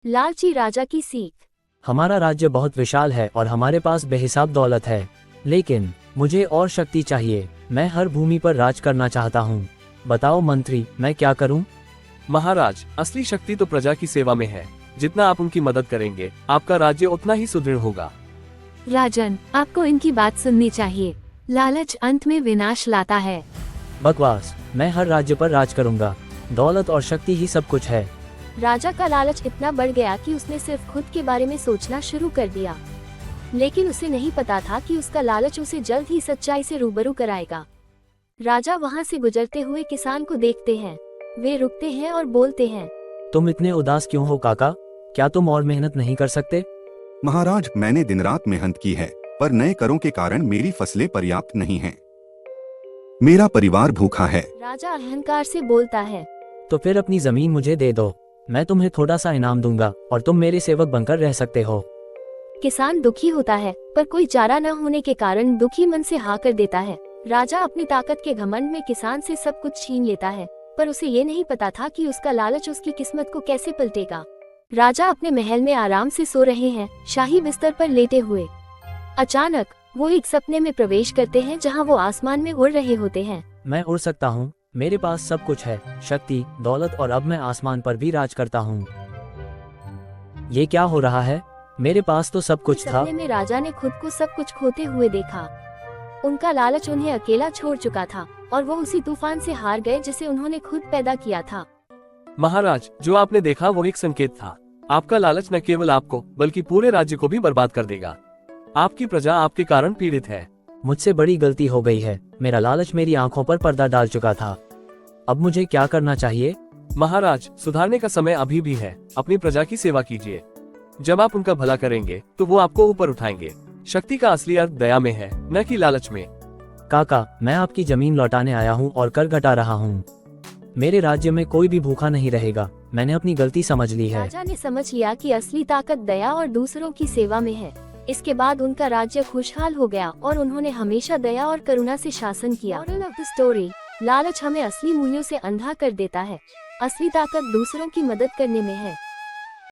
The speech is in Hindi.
लालची राजा की सीख। हमारा राज्य बहुत विशाल है और हमारे पास बेहिसाब दौलत है, लेकिन मुझे और शक्ति चाहिए। मैं हर भूमि पर राज करना चाहता हूँ। बताओ मंत्री, मैं क्या करूँ? महाराज, असली शक्ति तो प्रजा की सेवा में है। जितना आप उनकी मदद करेंगे, आपका राज्य उतना ही सुदृढ़ होगा। राजन, आपको इनकी बात सुननी चाहिए। लालच अंत में विनाश लाता है। बकवास, मैं हर राज्य पर राज करूँगा। दौलत और शक्ति ही सब कुछ है। राजा का लालच इतना बढ़ गया कि उसने सिर्फ खुद के बारे में सोचना शुरू कर दिया, लेकिन उसे नहीं पता था कि उसका लालच उसे जल्द ही सच्चाई से रूबरू कराएगा। राजा वहाँ से गुजरते हुए किसान को देखते हैं। वे रुकते हैं और बोलते हैं, तुम इतने उदास क्यों हो काका? क्या तुम और मेहनत नहीं कर सकते? महाराज, मैंने दिन रात मेहनत की है, पर नए करों के कारण मेरी फसलें पर्याप्त नहीं हैं। मेरा परिवार भूखा है। राजा अहंकार से बोलता है। तो फिर अपनी जमीन मुझे दे दो, मैं तुम्हें थोड़ा सा इनाम दूंगा और तुम मेरे सेवक बनकर रह सकते हो। किसान दुखी होता है, पर कोई चारा न होने के कारण दुखी मन से हाँ कर देता है। राजा अपनी ताकत के घमंड में किसान से सब कुछ छीन लेता है, पर उसे ये नहीं पता था कि उसका लालच उसकी किस्मत को कैसे पलटेगा। राजा अपने महल में आराम से सो रहे हैं, शाही बिस्तर पर लेटे हुए। अचानक वो एक सपने में प्रवेश करते हैं जहाँ वो आसमान में उड़ रहे होते हैं। मैं उड़ सकता हूँ, मेरे पास सब कुछ है, शक्ति, दौलत, और अब मैं आसमान पर भी राज करता हूँ। ये क्या हो रहा है? मेरे पास तो सब कुछ था। सपने में राजा ने खुद को सब कुछ खोते हुए देखा। उनका लालच उन्हें अकेला छोड़ चुका था और वो उसी तूफान से हार गए जिसे उन्होंने खुद पैदा किया था। महाराज, जो आपने देखा वो एक संकेत था। आपका लालच न केवल आपको बल्कि पूरे राज्य को भी बर्बाद कर देगा। आपकी प्रजा आपके कारण पीड़ित है। मुझसे बड़ी गलती हो गई है। मेरा लालच मेरी आंखों पर पर्दा डाल चुका था। अब मुझे क्या करना चाहिए? महाराज, सुधारने का समय अभी भी है। अपनी प्रजा की सेवा कीजिए। जब आप उनका भला करेंगे तो वो आपको ऊपर उठाएंगे। शक्ति का असली अर्थ दया में है, न कि लालच में। काका, मैं आपकी जमीन लौटाने आया हूँ और कर घटा रहा हूँ। मेरे राज्य में कोई भी भूखा नहीं रहेगा। मैंने अपनी गलती समझ ली है। राजा ने समझ लिया कि असली ताकत दया और दूसरों की सेवा में है। इसके बाद उनका राज्य खुशहाल हो गया और उन्होंने हमेशा दया और करुणा से शासन किया। मोरल ऑफ द स्टोरी: लालच हमें असली मूल्यों से अंधा कर देता है। असली ताकत दूसरों की मदद करने में है।